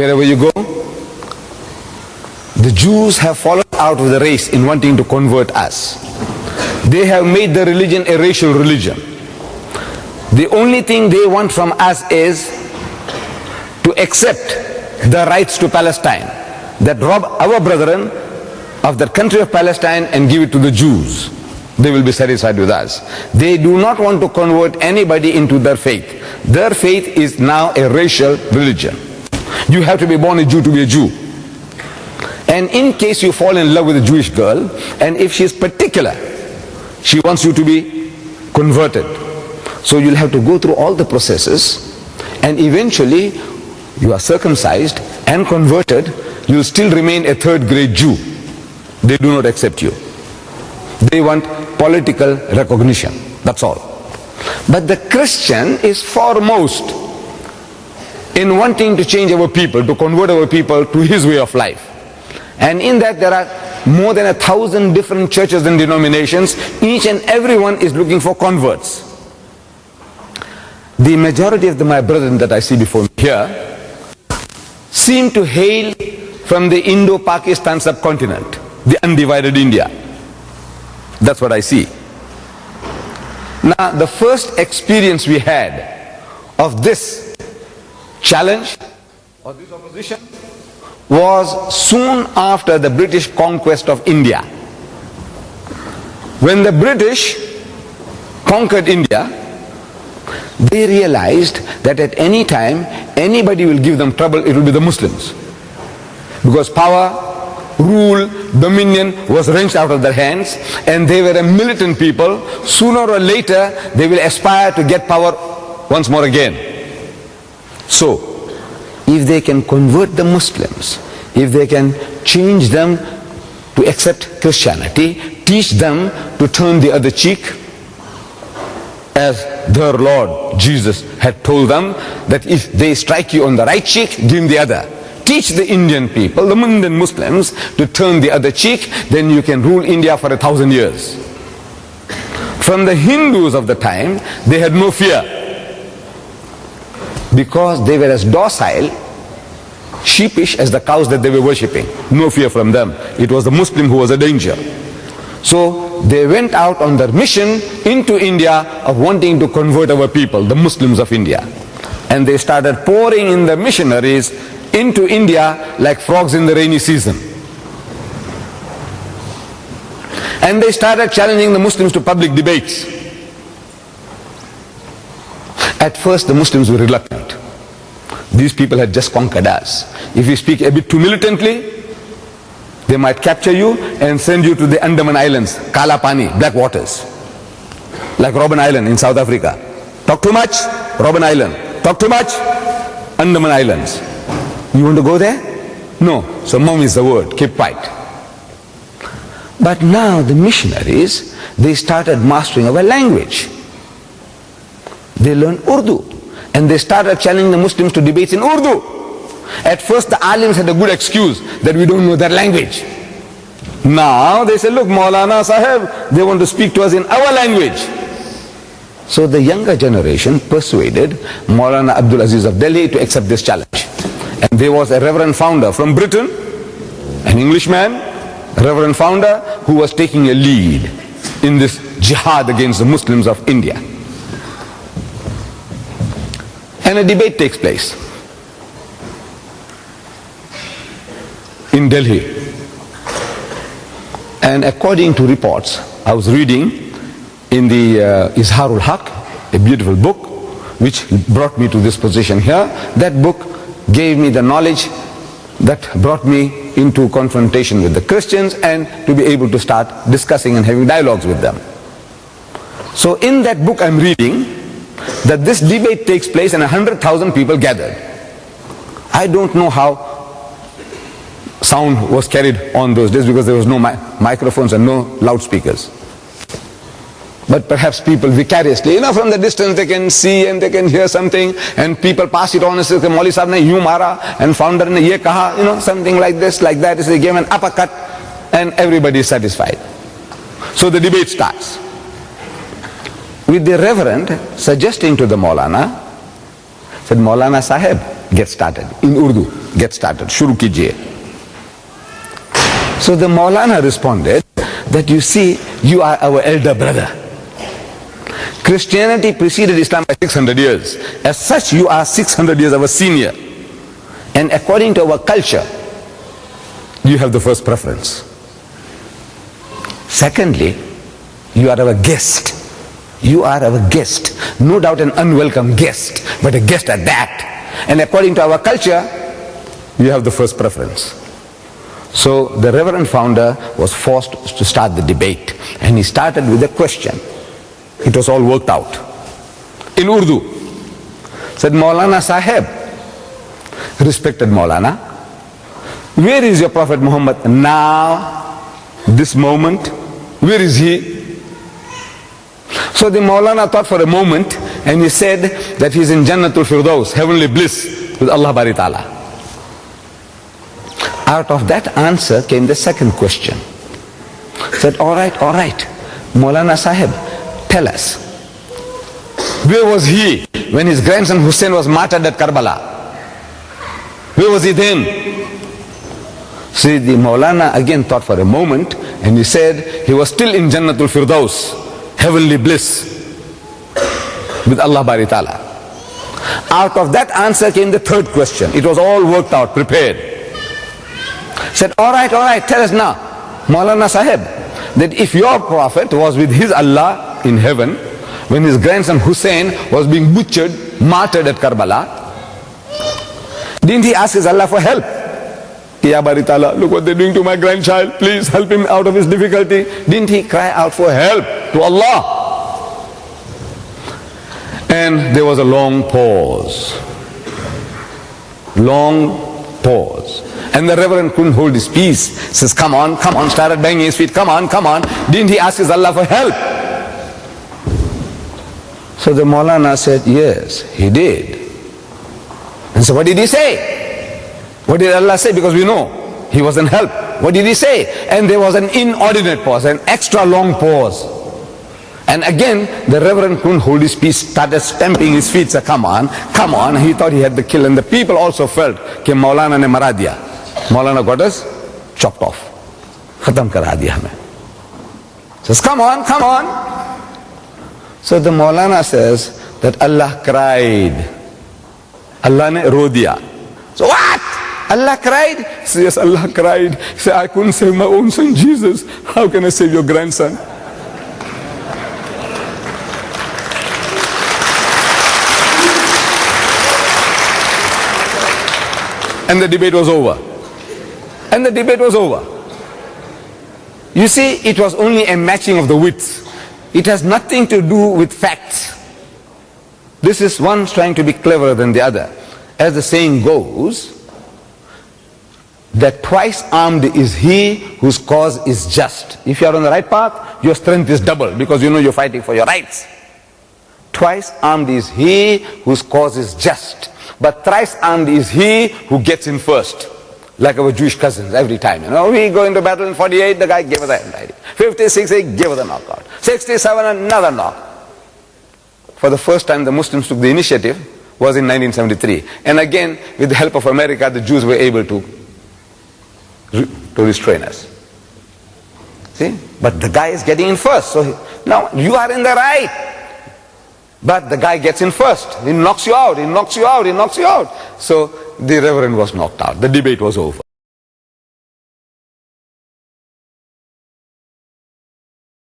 Wherever you go, the Jews have fallen out of the race in wanting to convert us. They have made the religion a racial religion. The only thing they want from us is to accept the rights to Palestine, that rob our brethren of the country of Palestine and give it to the Jews. They will be satisfied with us. They do not want to convert anybody into their faith. Their faith is now a racial religion. You have to be born a Jew to be a Jew. And in case you fall in love with a Jewish girl, and if she is particular, she wants you to be converted. So you'll have to go through all the processes, and eventually you are circumcised and converted. You'll still remain a third-grade Jew. They do not accept you. They want political recognition. That's all. But the Christian is foremost in wanting to change our people, to convert our people to his way of life. And in that there are more than 1,000 different churches and denominations. Each and every one is looking for converts. The majority of my brethren that I see before me here seem to hail from the Indo-Pakistan subcontinent, the undivided India. That's what I see. Now, the first experience we had of this challenge or this opposition was soon after the British conquest of India. When the British conquered India, they realized that at any time anybody will give them trouble, it will be the Muslims. Because power, rule, dominion was wrenched out of their hands, and they were a militant people. Sooner or later they will aspire to get power once more again. So if they can convert the Muslims, if they can change them to accept Christianity, teach them to turn the other cheek, as their Lord Jesus had told them, that if they strike you on the right cheek, give them the other. Teach the Indian people, the Indian Muslims, to turn the other cheek, then you can rule India for 1,000 years. From the Hindus of the time, they had no fear, because they were as docile, sheepish as the cows that they were worshipping. No fear from them. It was the Muslim who was a danger. So they went out on their mission into India of wanting to convert our people, the Muslims of India. And they started pouring in the missionaries into India like frogs in the rainy season. And they started challenging the Muslims to public debates. At first the Muslims were reluctant. These people had just conquered us. If we speak a bit too militantly, they might capture you and send you to the Andaman Islands, Kala Pani, black waters, like Robben Island in South Africa. Talk too much, Robben Island. Talk too much, Andaman Islands. You want to go there? No. So mom is the word, keep quiet. But now the missionaries, they started mastering our language. They learned Urdu, and they started challenging the Muslims to debates in Urdu. At first the alims had a good excuse that we don't know their language. Now they say, look, Maulana Sahib, they want to speak to us in our language. So the younger generation persuaded Maulana Abdul Aziz of Delhi to accept this challenge. And there was a reverend founder from Britain, an Englishman, reverend founder, who was taking a lead in this jihad against the Muslims of India. And a debate takes place in Delhi. And according to reports, I was reading in the Izharul Haq, a beautiful book which brought me to this position here. That book gave me the knowledge that brought me into confrontation with the Christians and to be able to start discussing and having dialogues with them. So in that book I'm reading that this debate takes place and 100,000 people gathered. I don't know how sound was carried on those days, because there was no microphones and no loudspeakers. But perhaps people vicariously, from the distance they can see and they can hear something, and people pass it on and say, Mauli Sahib ne yu mara, and founder ne ye kaha, something like this, like that. They gave an uppercut, and everybody is satisfied. So the debate starts, with the reverend suggesting to the Maulana, said, Maulana Sahib, get started. In Urdu, get started. Shuru kijiye. So the Maulana responded that, you see, you are our elder brother. Christianity preceded Islam by 600 years. As such, you are 600 years our senior. And according to our culture, you have the first preference. Secondly, you are our guest. You are our guest. No doubt an unwelcome guest, but a guest at that. And according to our culture, you have the first preference. So the Reverend Founder was forced to start the debate. And he started with a question. It was all worked out. In Urdu, said, Maulana Sahib, respected Maulana, where is your Prophet Muhammad now, this moment? Where is he? So the Maulana thought for a moment and he said that he's in Jannatul Firdaus, heavenly bliss with Allah Bari Ta'ala. Out of that answer came the second question. Said, all right, Maulana Sahib, tell us, where was he when his grandson Hussein was martyred at Karbala? Where was he then? See, the Maulana again thought for a moment and he said he was still in Jannatul Firdaus, heavenly bliss with Allah Bari Ta'ala. Out of that answer came the third question. It was all worked out, prepared. Said, all right, tell us now, Maulana Sahib, that if your Prophet was with his Allah in heaven, when his grandson Hussein was being butchered, martyred at Karbala, didn't he ask his Allah for help? Ya Bari Ta'ala, look what they're doing to my grandchild, please help him out of his difficulty. Didn't he cry out for help to Allah? And there was a long pause. And the Reverend couldn't hold his peace. Says, come on, started banging his feet, come on. Didn't he ask his Allah for help? So the Maulana said, yes, he did. And so what did he say? What did Allah say? Because we know he wasn't helped. What did he say? And there was an inordinate pause, an extra long pause. And again, the Reverend couldn't hold his peace, started stamping his feet, said, come on. He thought he had the kill. And the people also felt, कि Maulana ne mara diya. Maulana got us chopped off. Khatam kara diya hame. Says, come on. So the Maulana says that Allah cried. Allah ne ro diya. So what? Allah cried? He says, yes, Allah cried. He said, I couldn't save my own son Jesus. How can I save your grandson? And the debate was over. You see, it was only a matching of the wits. It has nothing to do with facts. This is one trying to be cleverer than the other. As the saying goes, that twice armed is he whose cause is just. If you are on the right path, your strength is double because you know you're fighting for your rights. Twice armed is he whose cause is just. But thrice armed is he who gets in first. Like our Jewish cousins every time. We go into battle in 48, the guy gave us a hand. 56, he gave us a knockout. 67, another knock. For the first time the Muslims took the initiative was in 1973. And again, with the help of America, the Jews were able to restrain us. See? But the guy is getting in first. So now you are in the right. But the guy gets in first. He knocks you out. So the Reverend was knocked out. The debate was over.